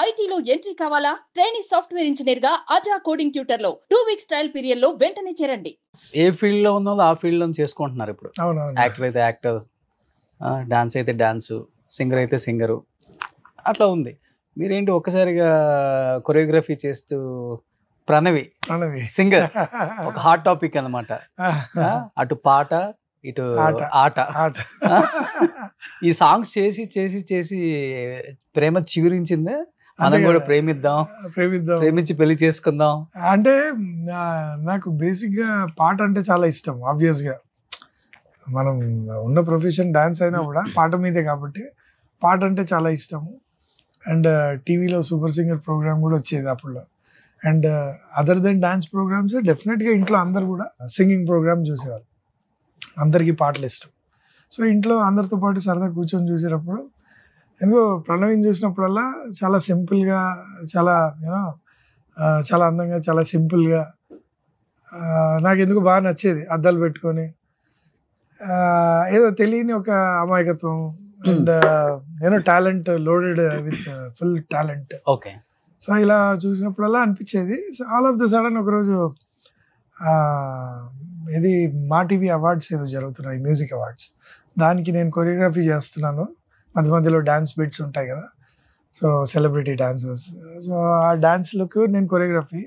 ఐటీలో ఎంట్రీ కావాలా? Training software engineer గా అజా కోడింగ్ ట్యూటర్ లో 2 వీక్స్ ట్రయల్ పీరియడ్ లో వెంటనే చేరండి. ఏ ఫీల్డ్‌లో ఉన్నోళ్ళు ఆ ఫీల్డ్‌లో చేసుకుంటున్నారు ఇప్పుడు. అవునవును. యాక్టర్ అయితే యాక్టర్, డాన్స్ అయితే డాన్సు, సింగర్ అయితే సింగరు. అట్లా ఉంది. మీరేంటి ఒక్కసారిగా కొరియోగ్రఫీ చేస్తూ ప్రణవి సింగర్ ఒక హాట్ టాపిక్ అన్నమాట. అటు పాట, ఇటు ఆట. ఈ సాంగ్స్ చేసి ప్రేమ చిగురించిందే. మనం కూడా ప్రేమిద్దాం, ప్రేమించి పెళ్లి చేసుకుందాం. అంటే నాకు బేసిక్గా పాట అంటే చాలా ఇష్టం. ఆబ్వియస్గా మనం ఉన్న ప్రొఫెషన్ డాన్స్ అయినా కూడా పాట మీదే కాబట్టి పాట అంటే చాలా ఇష్టము. అండ్ టీవీలో సూపర్ సింగర్ ప్రోగ్రామ్ కూడా వచ్చేది అప్పుడు. And other then dance programs డెఫినెట్గా ఇంట్లో అందరు కూడా సింగింగ్ ప్రోగ్రామ్ చూసేవాళ్ళు. అందరికీ పాటలు ఇష్టం. సో ఇంట్లో అందరితో పాటు సరదా కూర్చొని చూసేటప్పుడు ఎందుకో ప్రణవిని చూసినప్పుడల్లా చాలా సింపుల్గా, చాలా చాలా అందంగా, చాలా సింపుల్గా నాకు ఎందుకు బాగా నచ్చేది. అద్దాలు పెట్టుకొని ఏదో తెలియని ఒక అమాయకత్వం and talent, loaded with full talent. Okay. So ఇలా చూసినప్పుడల్లా అనిపించేది. So all of the sudden ఒకరోజు ఇది మా టీవీ అవార్డ్స్ ఏదో జరుగుతున్నాయి, మ్యూజిక్ అవార్డ్స్. దానికి నేను కొరియోగ్రఫీ చేస్తున్నాను. మధ్య మధ్యలో డ్యాన్స్ బిట్స్ ఉంటాయి కదా, సో సెలబ్రిటీ డాన్సర్స్. సో ఆ డాన్స్లకు నేను కొరియోగ్రఫీ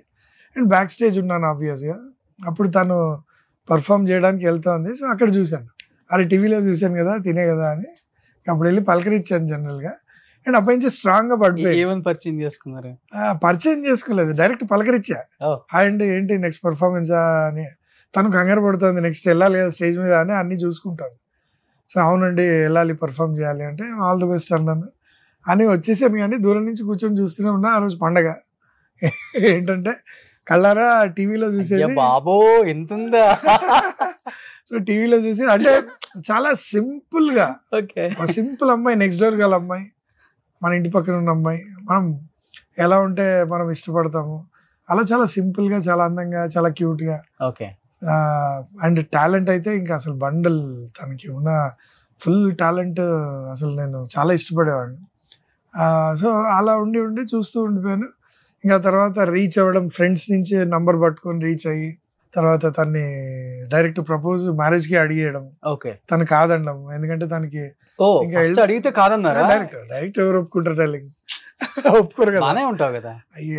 అండ్ బ్యాక్ స్టేజ్ ఉన్నాను ఆబ్వియస్గా. అప్పుడు తను పర్ఫామ్ చేయడానికి వెళ్తుంది. సో అక్కడ చూశాను, అరే టీవీలో చూశాను కదా తినే కదా అని అప్పుడు వెళ్ళి పలకరించాను జనరల్గా. అండ్ అప్పటి నుంచి స్ట్రాంగ్గా పడిపోయి. ఏమని పరిచయం చేసుకున్నారు? పరిచయం చేసుకోలేదు, డైరెక్ట్ పలకరించా. హాయ్ అండి, ఏంటి నెక్స్ట్ పర్ఫార్మెన్సా అని. తను కంగారు పడుతుంది, నెక్స్ట్ వెళ్ళాలి కదా స్టేజ్ మీద అని అన్నీ చూసుకుంటాను. సో అవునండి వెళ్ళాలి, పర్ఫామ్ చేయాలి అంటే ఆల్ ది బెస్ట్ అన్నాను అని వచ్చేసాను. కానీ దూరం నుంచి కూర్చొని చూస్తూనే ఉన్నా. ఆ రోజు పండగ ఏంటంటే కళ్ళారా టీవీలో చూసేది. బాబో ఎంతుందా. సో టీవీలో చూసి అంటే చాలా సింపుల్గా, సింపుల్ అమ్మాయి, నెక్స్ట్ డోర్ గల అమ్మాయి, మన ఇంటి పక్కన ఉన్న అమ్మాయి, మనం ఎలా ఉంటే మనం ఇష్టపడతాము అలా చాలా సింపుల్గా, చాలా అందంగా, చాలా క్యూట్గా. ఓకే. అండ్ టాలెంట్ అయితే ఇంకా అసలు బండల్, తనకి ఉన్న ఫుల్ టాలెంట్ అసలు నేను చాలా ఇష్టపడేవాడిని. సో అలా ఉండి చూస్తూ ఉండిపోయాను. ఇంకా తర్వాత రీచ్ అవ్వడం, ఫ్రెండ్స్ నుంచి నంబర్ పట్టుకొని రీచ్ అయ్యి తర్వాత తన్ని డైరెక్ట్ ప్రపోజ్ మ్యారేజ్కి అడిగేయడం. ఓకే. తను కాదనడం, ఎందుకంటే తనకి ఇంకా అడిగితే కాదన్నారా? డైరెక్ట్ ఎవరు ఒప్పుకుంటారు డార్లింగ్, ఒప్పుకోరు కదా. ఉంటావు కదా.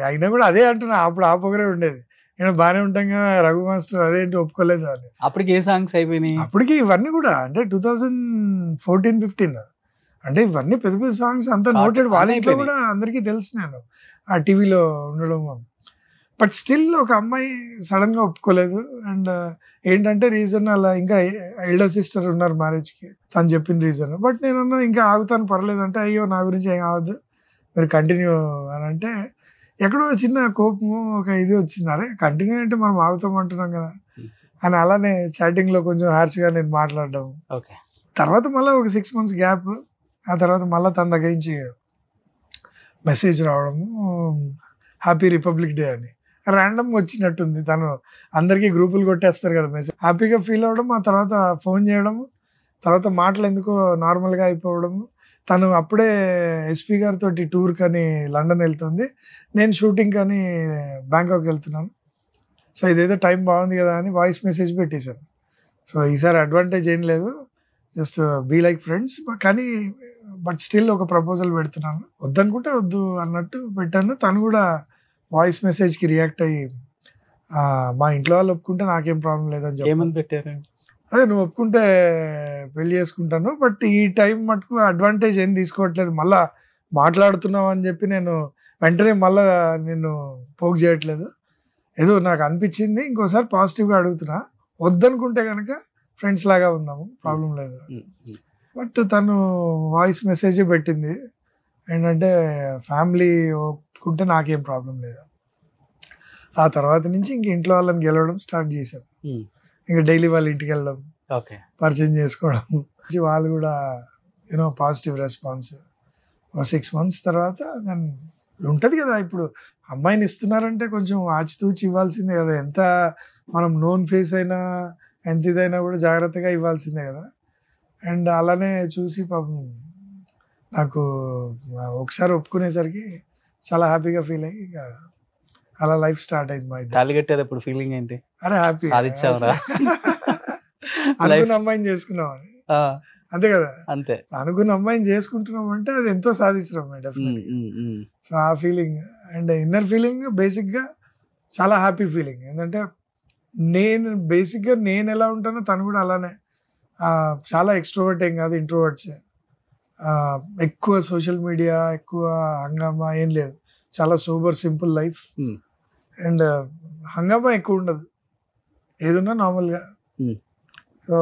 అయినా కూడా అదే అంటున్నా, అప్పుడు ఆ పొగరే ఉండేది. నేను బాగానే ఉంటాం కదా రఘు మాస్టర్, అదేంటి ఒప్పుకోలేదు అని. అప్పటికి ఏ సాంగ్స్ అయిపోయినాయి? అప్పటికి ఇవన్నీ కూడా అంటే 2014-15 అంటే ఇవన్నీ పెద్ద పెద్ద సాంగ్స్ అంతా నోటెడ్. వాళ్ళ ఇంట్లో కూడా అందరికీ తెలుసు నేను ఆ టీవీలో ఉండడం. బట్ స్టిల్ ఒక అమ్మాయి సడన్ గా ఒప్పుకోలేదు. అండ్ ఏంటంటే రీజన్ అలా, ఇంకా ఎల్డర్ సిస్టర్ ఉన్నారు మ్యారేజ్కి, తను చెప్పిన రీజన్. బట్ నేను ఇంకా ఆగుతాను పర్లేదు అంటే, అయ్యో నా గురించి ఏం కావద్దు మీరు కంటిన్యూ అని అంటే ఎక్కడో చిన్న కోపము, ఒక ఇది వచ్చింది. అరే కంటిన్యూ అంటే మనం ఆగుతామంటున్నాం కదా అని అలానే చాటింగ్లో కొంచెం హార్ష్గా నేను మాట్లాడడం. తర్వాత మళ్ళీ ఒక 6 months గ్యాప్. ఆ తర్వాత మళ్ళీ తన దగ్గర నుంచి మెసేజ్ రావడము, హ్యాపీ రిపబ్లిక్ డే అని ర్యాండమ్గా వచ్చినట్టుంది. తను అందరికీ గ్రూపులు కొట్టేస్తారు కదా మెసేజ్, హ్యాపీగా ఫీల్ అవ్వడం. ఆ తర్వాత ఫోన్ చేయడము, తర్వాత మాటలు ఎందుకో నార్మల్గా అయిపోవడము. తను అప్పుడే ఎస్పీ గారితో టూర్ కానీ లండన్ వెళ్తుంది, నేను షూటింగ్ కానీ బ్యాంకాక్ వెళ్తున్నాను. సో ఇదేదో టైం బాగుంది కదా అని వాయిస్ మెసేజ్ పెట్టేశాను. సో ఈసారి అడ్వాంటేజ్ ఏం లేదు, జస్ట్ బీ లైక్ ఫ్రెండ్స్. కానీ బట్ స్టిల్ ఒక ప్రపోజల్ పెడుతున్నాను, వద్దనుకుంటే వద్దు అన్నట్టు పెట్టాను. తను కూడా వాయిస్ మెసేజ్కి రియాక్ట్ అయ్యి మా ఇంట్లో వాళ్ళు ఒప్పుకుంటే నాకేం ప్రాబ్లం లేదని చెప్పి పెట్టారు. అదే నువ్వు ఒప్పుకుంటే పెళ్లి చేసుకుంటాను, బట్ ఈ టైం మటుకు అడ్వాంటేజ్ ఏం తీసుకోవట్లేదు, మళ్ళా మాట్లాడుతున్నావు అని చెప్పి నేను వెంటనే మళ్ళా నేను పోక్ చేయట్లేదు. ఏదో నాకు అనిపించింది, ఇంకోసారి పాజిటివ్గా అడుగుతున్నా, వద్దనుకుంటే కనుక ఫ్రెండ్స్ లాగా ఉందాము, ప్రాబ్లం లేదు. బట్ తను వాయిస్ మెసేజే పెట్టింది ఏంటంటే ఫ్యామిలీ ఒప్పుకుంటే నాకేం ప్రాబ్లం లేదు. ఆ తర్వాత నుంచి ఇంక ఇంట్లో వాళ్ళని గెలవడం స్టార్ట్ చేశాను. ఇంకా డైలీ వాళ్ళ ఇంటికి వెళ్ళడం, పరిచయం చేసుకోవడం, వాళ్ళు కూడా పాజిటివ్ రెస్పాన్స్. 6 months తర్వాత దాన్ని ఉంటుంది కదా, ఇప్పుడు అమ్మాయిని ఇస్తున్నారంటే కొంచెం ఆచితూచి ఇవ్వాల్సిందే కదా. ఎంత మనం నోన్ ఫేస్ అయినా ఎంత ఇదైనా కూడా జాగ్రత్తగా ఇవ్వాల్సిందే కదా. అండ్ అలానే చూసి పాపం నాకు ఒకసారి ఒప్పుకునేసరికి చాలా హ్యాపీగా ఫీల్ అయ్యి ఇక అలా లైఫ్ స్టార్ట్ అయింది మా ఇద్దరు. తాళి కట్టేది ఇప్పుడు ఫీలింగ్ ఏంటి? అరే హ్యాపీ సాధించావురా? అనుకున్న అమ్మాయిని చేసుకున్నామని, ఆ, అంతే కదా. అంతే. అనుకున్న అమ్మాయిని చేసుకుంటున్నాం అంటే అది ఎంతో సాధించడం డెఫినెట్లీ. సో ఆ ఫీలింగ్ అండ్ ఇన్నర్ ఫీలింగ్ బేసిక్గా చాలా హ్యాపీ ఫీలింగ్. ఏంటంటే బేసిక్గా నేను ఎలా ఉంటానో తను కూడా అలానే. చాలా ఎక్స్ట్రోవర్ట్ ఏం కాదు, ఇంట్రోవర్ట్స్. ఎక్కువ సోషల్ మీడియా, ఎక్కువ హంగామా ఏం లేదు. చాలా సూపర్ సింపుల్ లైఫ్. అండ్ హంగామా ఎక్కువ ఉండదు, ఏదున్నా నార్మల్గా. సో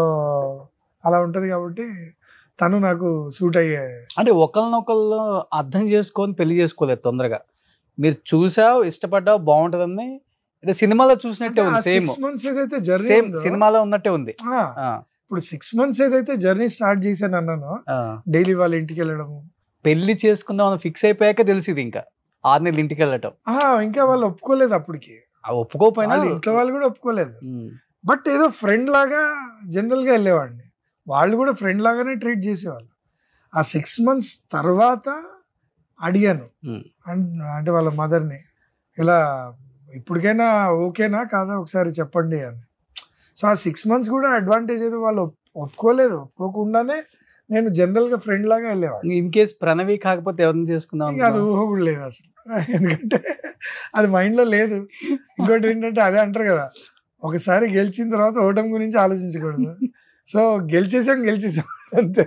అలా ఉంటుంది కాబట్టి తను నాకు సూట్ అయ్యే. అంటే ఒకళ్ళనొకళ్ళు అర్థం చేసుకొని పెళ్లి చేసుకోలేదు తొందరగా. మీరు చూసావు, ఇష్టపడ్డావు, బాగుంటదని సినిమాలో చూసినట్టే ఉంది. సేమ్ 6 months ఏదైతే జర్నీ సేమ్ సినిమాలో ఉన్నట్టే ఉంది. ఇప్పుడు 6 months ఏదైతే జర్నీ స్టార్ట్ చేశాను అన్నాను, డైలీ వాళ్ళ ఇంటికి వెళ్ళడము, పెళ్లి చేసుకుందాం అని ఫిక్స్ అయిపోయాక తెలిసింది ఇంకా 6 నెలలు ఇంటికి వెళ్ళటం. ఇంకా వాళ్ళు ఒప్పుకోలేదు అప్పటికి. ఒప్పుకోపోయినా ఇంట్లో వాళ్ళు కూడా ఒప్పుకోలేదు. బట్ ఏదో ఫ్రెండ్ లాగా జనరల్గా వెళ్ళేవాడిని, వాళ్ళు కూడా ఫ్రెండ్ లాగానే ట్రీట్ చేసేవాళ్ళు. ఆ 6 months తర్వాత అడిగాను అంటే వాళ్ళ మదర్ని, ఇలా ఇప్పటికైనా ఓకేనా కాదా ఒకసారి చెప్పండి అని. సో ఆ 6 months కూడా అడ్వాంటేజ్ ఏదో వాళ్ళు ఒప్పుకోలేదు. ఒప్పుకోకుండానే నేను జనరల్గా ఫ్రెండ్ లాగా వెళ్ళేవాడు. ఇన్ కేస్ ప్రణవి కాకపోతే ఎవరిని చేసుకుందాం? ఇంకా అది ఊహ కూడా లేదు అసలు, ఎందుకంటే అది మైండ్లో లేదు. ఇంకోటి ఏంటంటే అదే అంటారు కదా, ఒకసారి గెలిచిన తర్వాత ఓటమి గురించి ఆలోచించకూడదు. సో గెలిచేసాం అంతే.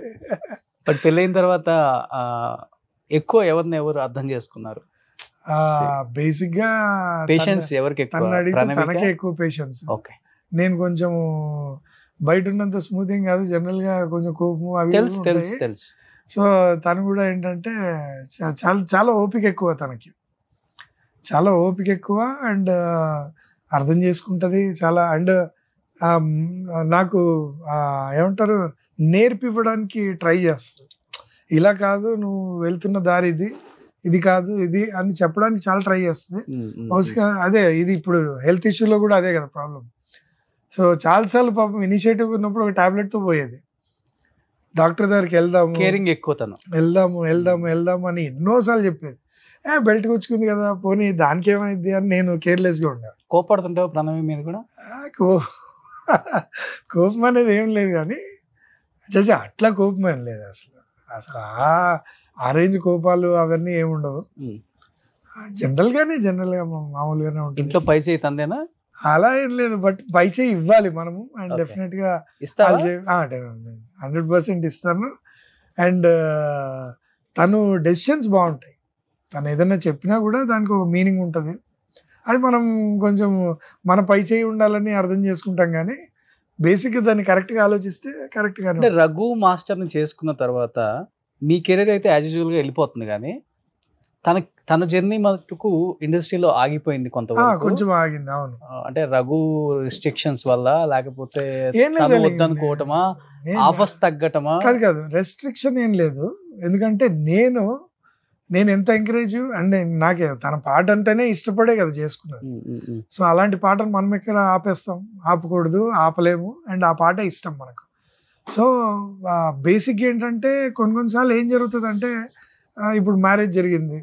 బట్ పెళ్ళైన తర్వాత ఎక్కువ ఎవరు అర్థం చేసుకున్నారు? బేసిక్ గా పేషెన్స్ ఎవరికి ఎక్కువ? తనకే ఎక్కువ పేషెన్స్. ఓకే. నేను కొంచెం బయట ఉన్నంత స్మూతింగ్ కాదు, జనరల్ గా కొంచెం కోపము అవి తెలుసు. సో తను కూడా ఏంటంటే చాలా చాలా ఓపిక ఎక్కువ, తనకి చాలా ఓపిక ఎక్కువ. అండ్ అర్థం చేసుకుంటది చాలా. అండ్ నాకు ఏమంటారు, నేర్పివ్వడానికి ట్రై చేస్తుంది. ఇలా కాదు, నువ్వు వెళ్తున్న దారి ఇది కాదు ఇది అని చెప్పడానికి చాలా ట్రై చేస్తుంది. అదే ఇది ఇప్పుడు హెల్త్ ఇష్యూలో కూడా అదే కదా ప్రాబ్లం. సో చాలాసార్లు పాపం ఇనిషియేటివ్ ఉన్నప్పుడు ఒక టాబ్లెట్తో పోయేది, డాక్టర్ దగ్గరికి వెళ్దాము, కేరింగ్ ఎక్కువ తను, వెళ్దాము అని ఎన్నోసార్లు చెప్పేది. బెల్ట్ కూర్చుకుంది కదా పోనీ దానికి ఏమైంది అని నేను కేర్లెస్గా ఉండేవాడు. కోపడుతుంటావు ప్రణవి మీద కూడా? కోపం అనేది ఏం లేదు, కానీ అట్లా కోపం ఏం లేదు అసలు. ఆ రేంజ్ కోపాలు అవన్నీ ఏముండవు. జనరల్గా మామూలుగానే ఉంటుంది. ఇంట్లో పై చేయి తందేనా? అలా ఏం లేదు, బట్ పై చేయి ఇవ్వాలి మనము. అండ్ డెఫినెట్ గా 100% ఇస్తాను. అండ్ తను డెసిషన్స్ బాగుంటాయి. తను ఏదైనా చెప్పినా కూడా దానికి ఒక మీనింగ్ ఉంటుంది. అది మనం కొంచెం మన పై చేయి ఉండాలని అర్థం చేసుకుంటాం, కానీ బేసిక్గా దాన్ని కరెక్ట్గా ఆలోచిస్తే కరెక్ట్గా. అంటే రఘు మాస్టర్ని చేసుకున్న తర్వాత మీ కెరీర్ అయితే యాజ్ యూజువల్గా వెళ్ళిపోతుంది, కానీ తన జర్నీ మటుకు ఇండస్ట్రీలో ఆగిపోయింది కొంతవరకు. కొంచెం ఆగింది. అవును. అంటే రఘు రిస్ట్రిక్షన్స్ వల్ల, లేకపోతే వద్దనుకోవటమా, ఆఫర్స్ తగ్గటమా? కాదు, రెస్ట్రిక్షన్ ఏం లేదు. ఎందుకంటే నేను ఎంత ఎంకరేజ్ అండ్ నాకే తన పాట అంటేనే ఇష్టపడే కదా చేసుకున్నది. సో అలాంటి పాటను మనం ఎక్కడ ఆపకూడదు, ఆపలేము. అండ్ ఆ పాట ఇష్టం మనకు. సో బేసిక్ ఏంటంటే కొన్నిసార్లు ఏం జరుగుతుంది అంటే, ఇప్పుడు మ్యారేజ్ జరిగింది,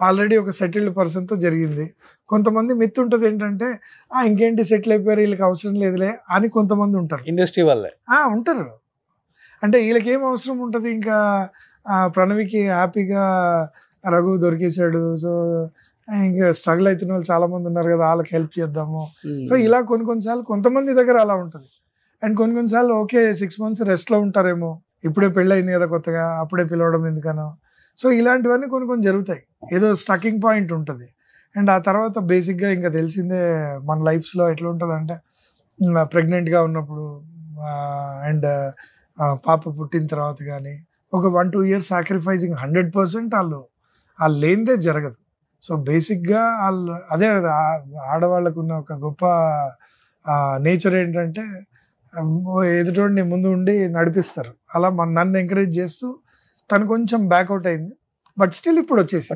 ఆల్రెడీ ఒక సెటిల్డ్ పర్సన్తో జరిగింది. కొంతమంది మిత్ ఉంటుంది ఏంటంటే, ఇంకేంటి సెటిల్ అయిపోయారు వీళ్ళకి అవసరం లేదులే అని కొంతమంది ఉంటారు. ఇండస్ట్రీ వాళ్ళే ఉంటారు. అంటే వీళ్ళకి ఏం అవసరం ఉంటుంది, ఇంకా ప్రణవికి హ్యాపీగా రఘు దొరికేశాడు, సో ఇంకా స్ట్రగుల్ అవుతున్న వాళ్ళు చాలా మంది ఉన్నారు కదా, వాళ్ళకి హెల్ప్ చేద్దాము. సో ఇలా కొన్నిసార్లు కొంతమంది దగ్గర అలా ఉంటుంది. అండ్ కొన్నిసార్లు ఓకే 6 months రెస్ట్లో ఉంటారేమో, ఇప్పుడే పెళ్ళి అయింది కదా కొత్తగా, అప్పుడే పిలవడం ఎందుకనో. సో ఇలాంటివన్నీ కొన్ని జరుగుతాయి, ఏదో స్టకింగ్ పాయింట్ ఉంటుంది. అండ్ ఆ తర్వాత బేసిక్గా ఇంకా తెలిసిందే మన లైఫ్స్లో ఎట్లా ఉంటుంది అంటే, ప్రెగ్నెంట్గా ఉన్నప్పుడు అండ్ పాప పుట్టిన తర్వాత కానీ ఒక 1-2 years సాక్రిఫైసింగ్ 100% వాళ్ళు లేనిదే జరగదు. సో బేసిక్గా వాళ్ళు అదే ఆడవాళ్ళకు ఉన్న ఒక గొప్ప నేచర్ ఏంటంటే, ఎదుటోడిని ముందు ఉండి నడిపిస్తారు. అలా నన్ను ఎంకరేజ్ చేస్తూ తను కొంచెం బ్యాక్అవుట్ అయింది, బట్ స్టిల్ ఇప్పుడు వచ్చేసి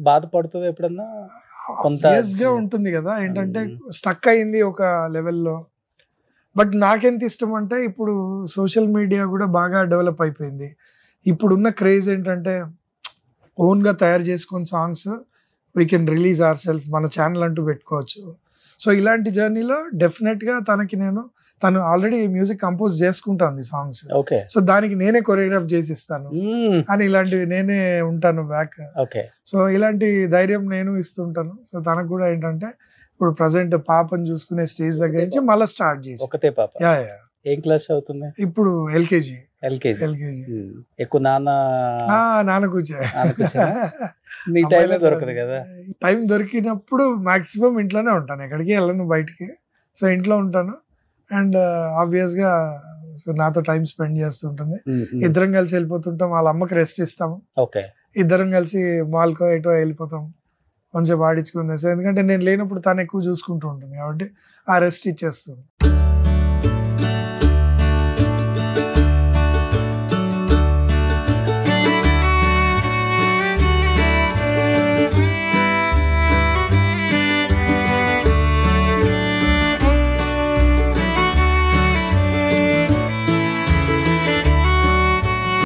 బాధపడుతుంది ఎప్పుడన్నా గా ఉంటుంది కదా. ఏంటంటే స్టక్ అయింది ఒక లెవెల్లో. బట్ నాకెంత ఇష్టం అంటే, ఇప్పుడు సోషల్ మీడియా కూడా బాగా డెవలప్ అయిపోయింది. ఇప్పుడున్న క్రేజ్ ఏంటంటే ఓన్గా తయారు చేసుకుని songs we can release our self, మన ఛానల్ అంటూ పెట్టుకోవచ్చు. సో ఇలాంటి జర్నీలో డెఫినెట్గా తను ఆల్రెడీ మ్యూజిక్ కంపోజ్ చేసుకుంటాను సాంగ్స్. ఓకే. సో దానికి నేనే కొరియోగ్రాఫ్ చేసి ఇస్తాను అని ఇలాంటివి నేనే ఉంటాను బ్యాక్. ఓకే. సో ఇలాంటి ధైర్యం నేను ఇస్తుంటాను. సో తనకు కూడా ఏంటంటే ఇప్పుడు ప్రజెంట్ పాపను చూసుకునే స్టేజ్ దగ్గర నుంచి మళ్ళీ స్టార్ట్ చేసి. ఒకతే పాప? యా. ఏం క్లాస్ అవుతుంది ఇప్పుడు ఎల్కేజీ. ఎక్కువ నాన్న కూర్చో. మీ టైం దొరకదు కదా? టైం దొరికినప్పుడు మాక్సిమం ఇంట్లోనే ఉంటాను, ఎక్కడికి వెళ్ళను బయటికి. సో ఇంట్లో ఉంటాను అండ్ ఆబ్వియస్గా సో నాతో టైం స్పెండ్ చేస్తుంటుంది. ఇద్దరం కలిసి వెళ్ళిపోతుంటాం, వాళ్ళ అమ్మకి రెస్ట్ ఇస్తాము. ఓకే. ఇద్దరం కలిసి మాల్కో ఎటో వెళ్ళిపోతాం, కొంచెం ఆడించుకుంది. సో ఎందుకంటే నేను లేనప్పుడు తను ఎక్కువ చూసుకుంటూ ఉంటుంది కాబట్టి ఆ రెస్ట్ ఇచ్చేస్తుంది.